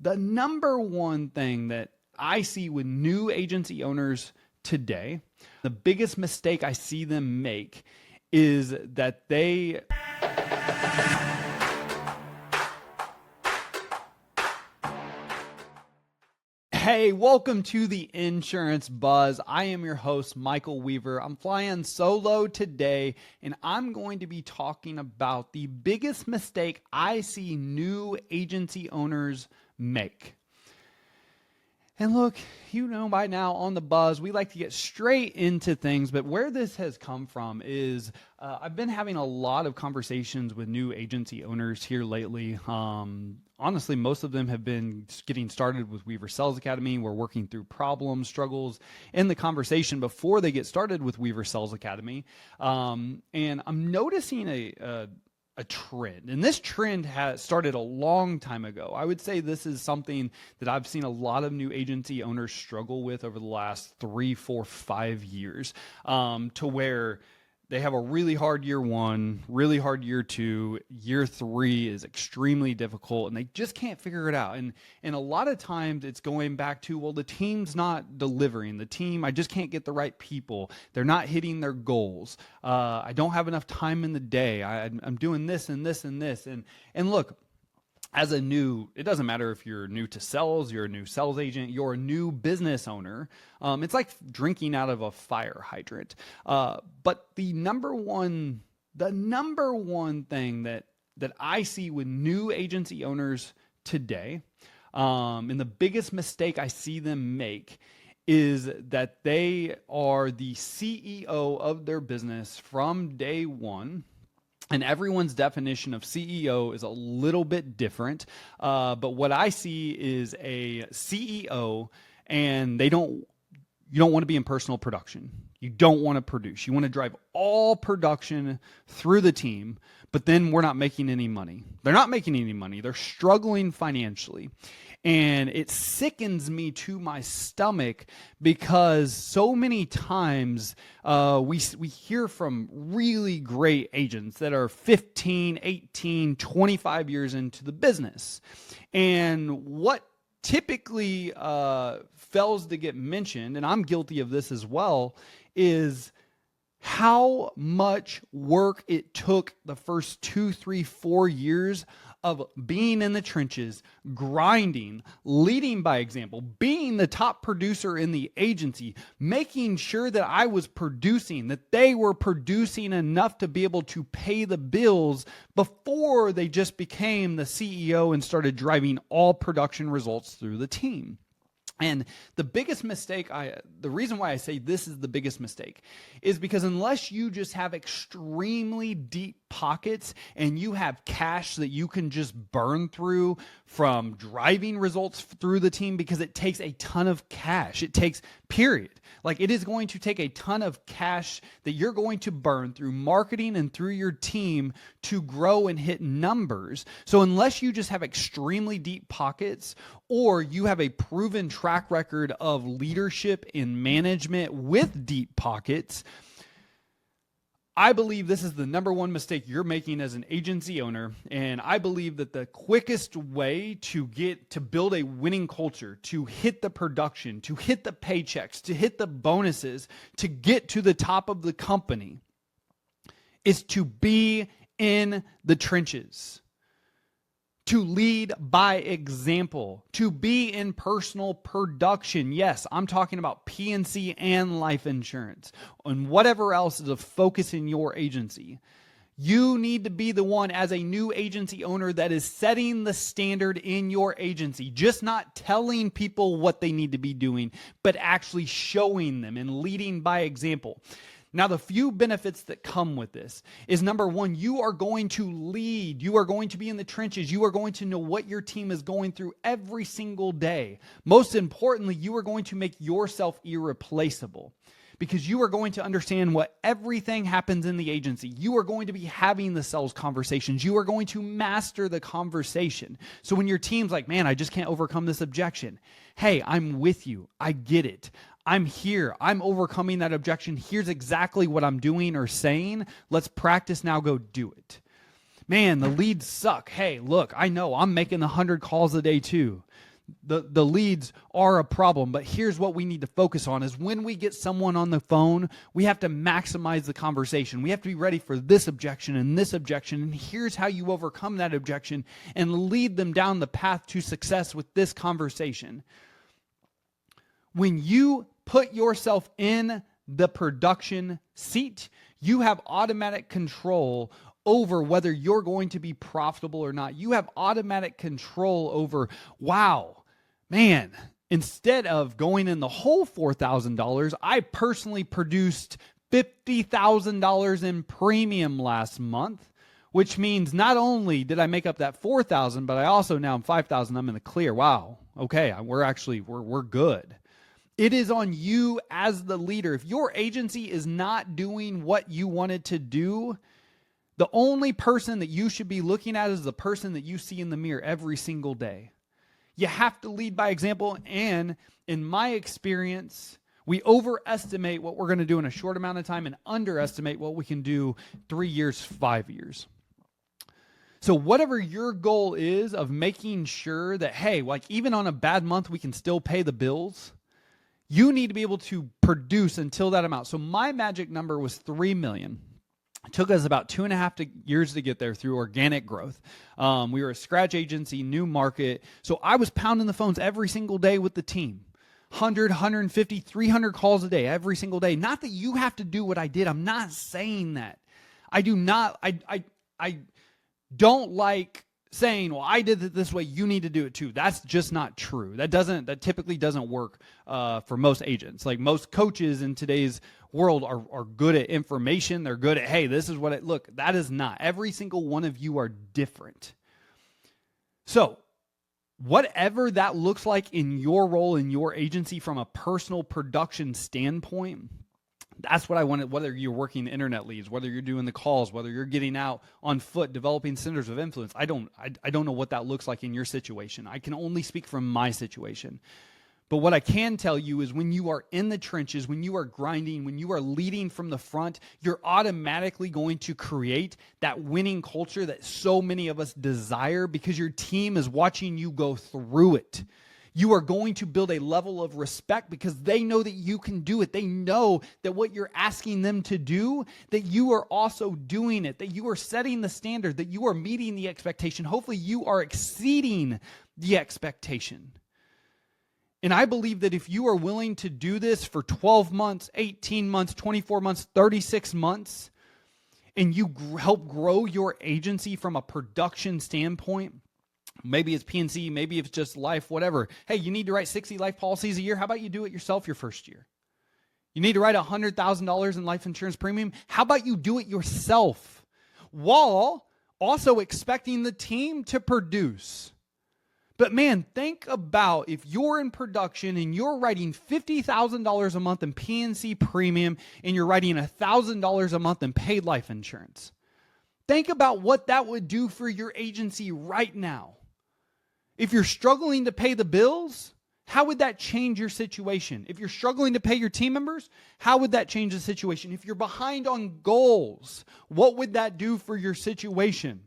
The number one thing that I see with new agency owners today, the biggest mistake I see them make is that they Hey, welcome to the Insurance Buzz. I am your host, Michael Weaver. I'm flying solo today, and I'm going to be talking about the biggest mistake I see new agency owners make. And look, you know by now on the Buzz, we like to get straight into things, but where this has come from is I've been having a lot of conversations with new agency owners here lately. Honestly, most of them have been getting started with Weaver Sales Academy. We're working through problems, struggles in the conversation before they get started with Weaver Sales Academy. And I'm noticing a trend, and this trend has started a long time ago. I would say this is something that I've seen a lot of new agency owners struggle with over the last 3, 4, 5 years, to where they have a really hard year one, really hard year two, year three is extremely difficult, and they just can't figure it out. And a lot of times it's going back to, well, the team's not delivering. The team, I just can't get the right people. They're not hitting their goals. I don't have enough time in the day. I'm doing this and this and this. And look, it doesn't matter if you're new to sales, you're a new sales agent, you're a new business owner. It's like drinking out of a fire hydrant. But the number one thing that I see with new agency owners today, and the biggest mistake I see them make, is that they are the CEO of their business from day one. And everyone's definition of CEO is a little bit different. But what I see is a CEO, and you don't want to be in personal production. You don't want to produce. You want to drive all production through the team, but then we're not making any money. They're not making any money. They're struggling financially. And it sickens me to my stomach because so many times we hear from really great agents that are 15, 18, 25 years into the business. And what typically fails to get mentioned, and I'm guilty of this as well, is how much work it took the first 2, 3, 4 years of being in the trenches, grinding, leading by example, being the top producer in the agency, making sure that I was producing, that they were producing enough to be able to pay the bills before they just became the CEO and started driving all production results through the team. And the biggest mistake, the reason why I say this is the biggest mistake is because unless you just have extremely deep pockets and you have cash that you can just burn through from driving results through the team, because it takes a ton of cash. It takes, period. Like, it is going to take a ton of cash that you're going to burn through marketing and through your team to grow and hit numbers. So unless you just have extremely deep pockets, or you have a proven track record of leadership in management with deep pockets, I believe this is the number one mistake you're making as an agency owner. And I believe that the quickest way to build a winning culture, to hit the production, to hit the paychecks, to hit the bonuses, to get to the top of the company, is to be in the trenches. To lead by example, to be in personal production. Yes, I'm talking about P&C and life insurance and whatever else is a focus in your agency. You need to be the one as a new agency owner that is setting the standard in your agency, just not telling people what they need to be doing, but actually showing them and leading by example. Now, the few benefits that come with this is, number one, you are going to lead. You are going to be in the trenches. You are going to know what your team is going through every single day. Most importantly, you are going to make yourself irreplaceable, because you are going to understand what everything happens in the agency. You are going to be having the sales conversations. You are going to master the conversation. So when your team's like, man, I just can't overcome this objection. Hey, I'm with you. I get it. I'm here. I'm overcoming that objection. Here's exactly what I'm doing or saying. Let's practice now. Go do it. Man, the leads suck. Hey, look, I know I'm making 100 calls a day too. the leads are a problem, but here's what we need to focus on is when we get someone on the phone, we have to maximize the conversation. We have to be ready for this objection, and here's how you overcome that objection and lead them down the path to success with this conversation. When you put yourself in the production seat, you have automatic control over whether you're going to be profitable or not. You have automatic control over, wow, man, instead of going in the whole $4,000, I personally produced $50,000 in premium last month, which means not only did I make up that $4,000, but I also now am $5,000. I'm in the clear. Wow. Okay. We're good. It is on you as the leader. If your agency is not doing what you wanted to do, the only person that you should be looking at is the person that you see in the mirror every single day. You have to lead by example. And in my experience, we overestimate what we're going to do in a short amount of time and underestimate what we can do 3 years, 5 years. So whatever your goal is of making sure that, hey, like even on a bad month, we can still pay the bills, you need to be able to produce until that amount. So my magic number was 3 million. It took us about 2.5 years to get there through organic growth. We were a scratch agency, new market. So I was pounding the phones every single day with the team. 100, 150, 300 calls a day, every single day. Not that you have to do what I did. I'm not saying that. I don't like saying, well, I did it this way, you need to do it too. That's just not true. That typically doesn't work for most agents. Like most coaches in today's world are good at information. They're good at, hey, this is what it, look, that is not. Every single one of you are different. So whatever that looks like in your role in your agency from a personal production standpoint, that's what I wanted, whether you're working internet leads, whether you're doing the calls, whether you're getting out on foot, developing centers of influence. I don't know what that looks like in your situation. I can only speak from my situation. But what I can tell you is when you are in the trenches, when you are grinding, when you are leading from the front, you're automatically going to create that winning culture that so many of us desire because your team is watching you go through it. You are going to build a level of respect because they know that you can do it. They know that what you're asking them to do, that you are also doing it, that you are setting the standard, that you are meeting the expectation. Hopefully you are exceeding the expectation. And I believe that if you are willing to do this for 12 months, 18 months, 24 months, 36 months, and you help grow your agency from a production standpoint, maybe it's PNC, maybe it's just life, whatever. Hey, you need to write 60 life policies a year. How about you do it yourself your first year? You need to write $100,000 in life insurance premium. How about you do it yourself while also expecting the team to produce? But man, think about if you're in production and you're writing $50,000 a month in PNC premium and you're writing $1,000 a month in paid life insurance. Think about what that would do for your agency right now. If you're struggling to pay the bills, how would that change your situation? If you're struggling to pay your team members, how would that change the situation? If you're behind on goals, what would that do for your situation?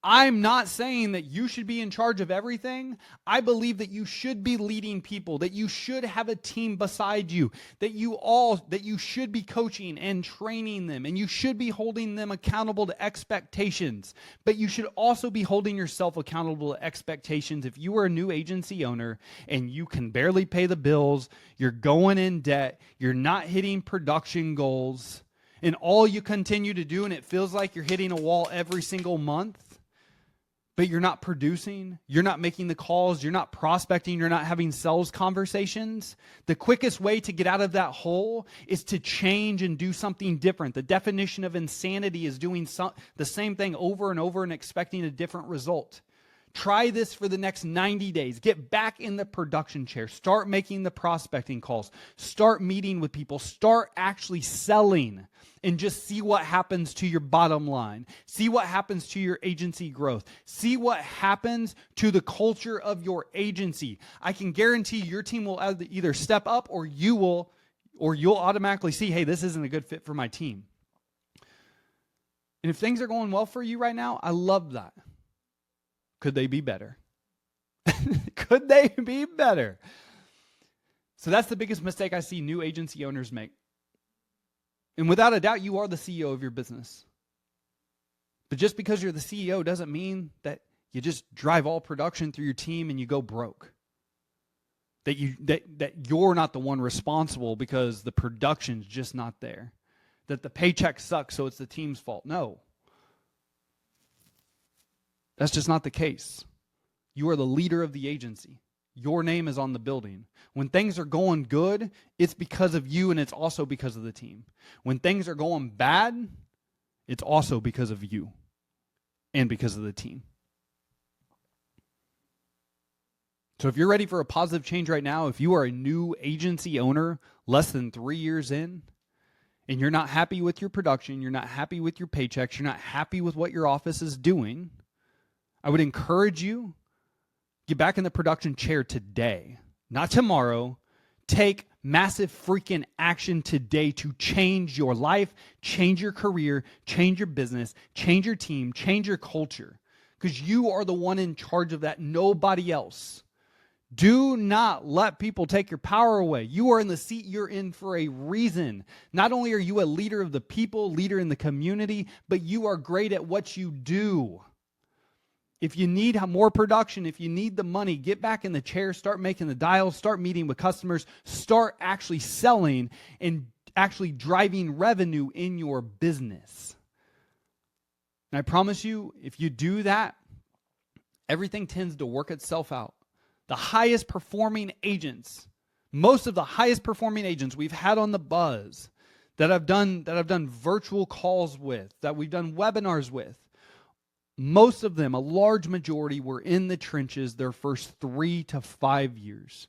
I'm not saying that you should be in charge of everything. I believe that you should be leading people, that you should have a team beside you, that you should be coaching and training them, and you should be holding them accountable to expectations. But you should also be holding yourself accountable to expectations. If you are a new agency owner and you can barely pay the bills, you're going in debt, you're not hitting production goals, and all you continue to do, and it feels like you're hitting a wall every single month, but you're not producing, you're not making the calls, you're not prospecting, you're not having sales conversations, the quickest way to get out of that hole is to change and do something different. The definition of insanity is doing the same thing over and over and expecting a different result. Try this for the next 90 days. Get back in the production chair. Start making the prospecting calls. Start meeting with people. Start actually selling and just see what happens to your bottom line. See what happens to your agency growth. See what happens to the culture of your agency. I can guarantee your team will either step up or you'll automatically see, hey, this isn't a good fit for my team. And if things are going well for you right now, I love that. Could they be better? Could they be better? So that's the biggest mistake I see new agency owners make. And without a doubt, you are the CEO of your business. But just because you're the CEO doesn't mean that you just drive all production through your team and you go broke. That you're not the one responsible because the production's just not there. That the paycheck sucks, so it's the team's fault. No. That's just not the case. You are the leader of the agency. Your name is on the building. When things are going good, it's because of you and it's also because of the team. When things are going bad, it's also because of you and because of the team. So if you're ready for a positive change right now, if you are a new agency owner less than 3 years in, and you're not happy with your production, you're not happy with your paychecks, you're not happy with what your office is doing, I would encourage you, get back in the production chair today, not tomorrow. Take massive freaking action today to change your life, change your career, change your business, change your team, change your culture, because you are the one in charge of that, nobody else. Do not let people take your power away. You are in the seat you're in for a reason. Not only are you a leader of the people, leader in the community, but you are great at what you do. If you need more production, if you need the money, get back in the chair, start making the dials, start meeting with customers, start actually selling and actually driving revenue in your business. And I promise you, if you do that, everything tends to work itself out. The highest performing agents, most of the highest performing agents we've had on the buzz, that I've done virtual calls with, that we've done webinars with, most of them, a large majority, were in the trenches their first 3 to 5 years.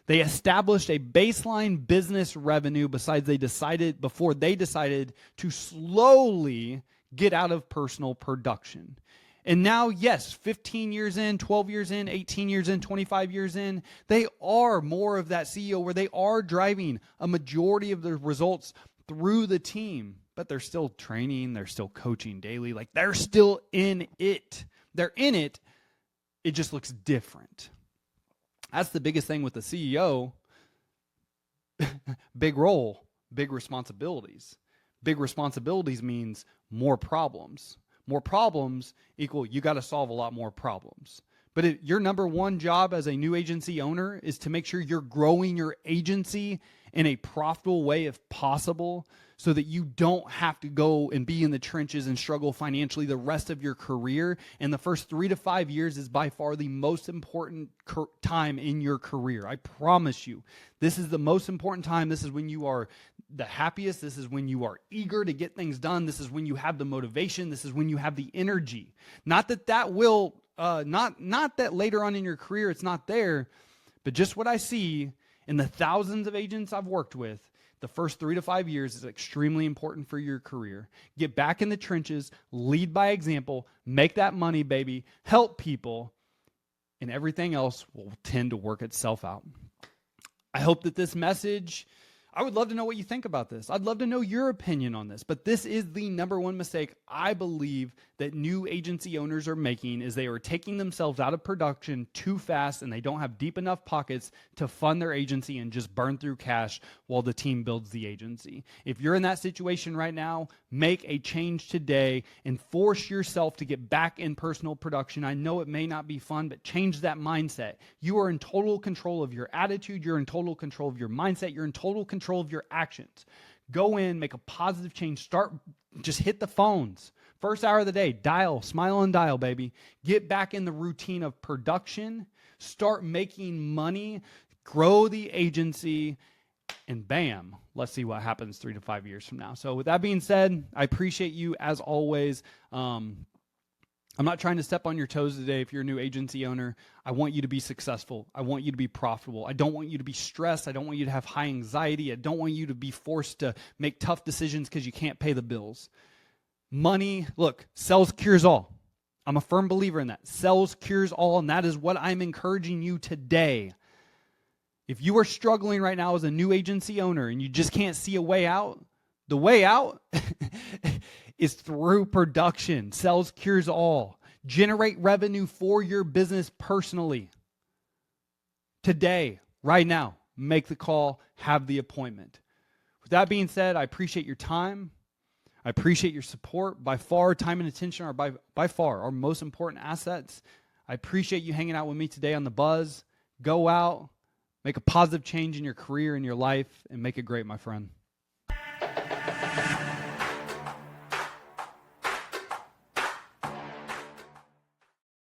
They established a baseline business revenue before they decided to slowly get out of personal production. And now, yes, 15 years in, 12 years in, 18 years in, 25 years in, they are more of that CEO where they are driving a majority of the results through the team. But they're still training, they're still coaching daily. Like, they're still in it. They're in it. It just looks different. That's the biggest thing with the CEO. Big role, big responsibilities. Big responsibilities means more problems. More problems equal you got to solve a lot more problems. But your number one job as a new agency owner is to make sure you're growing your agency in a profitable way if possible, so that you don't have to go and be in the trenches and struggle financially the rest of your career. And the first 3 to 5 years is by far the most important time in your career. I promise you, this is the most important time. This is when you are the happiest. This is when you are eager to get things done. This is when you have the motivation. This is when you have the energy. Not that will, not that later on in your career it's not there, but just what I see in the thousands of agents I've worked with, the first 3 to 5 years is extremely important for your career. Get back in the trenches, lead by example, make that money, baby, help people, and everything else will tend to work itself out. I hope that this message, I would love to know what you think about this. I'd love to know your opinion on this, but this is the number one mistake I believe that new agency owners are making, is they are taking themselves out of production too fast and they don't have deep enough pockets to fund their agency and just burn through cash while the team builds the agency. If you're in that situation right now, make a change today and force yourself to get back in personal production. I know it may not be fun, but change that mindset. You are in total control of your attitude. You're in total control of your mindset. You're in total control of your actions. Go in, make a positive change. Just hit the phones. First hour of the day, dial, smile and dial, baby. Get back in the routine of production. Start making money. Grow the agency. And bam, let's see what happens 3 to 5 years from now. So with that being said, I appreciate you as always. I'm not trying to step on your toes today. If you're a new agency owner, I want you to be successful. I want you to be profitable. I don't want you to be stressed. I don't want you to have high anxiety. I don't want you to be forced to make tough decisions because you can't pay the bills. Money, look, sells cures all. I'm a firm believer in that. Sells cures all, and that is what I'm encouraging you today. If you are struggling right now as a new agency owner and you just can't see a way out, the way out is through production. Sells cures all. Generate revenue for your business personally. Today, right now, make the call, have the appointment. With that being said, I appreciate your time. I appreciate your support. By far, time and attention are by far our most important assets. I appreciate you hanging out with me today on The Buzz. Go out, make a positive change in your career, in your life, and make it great, my friend.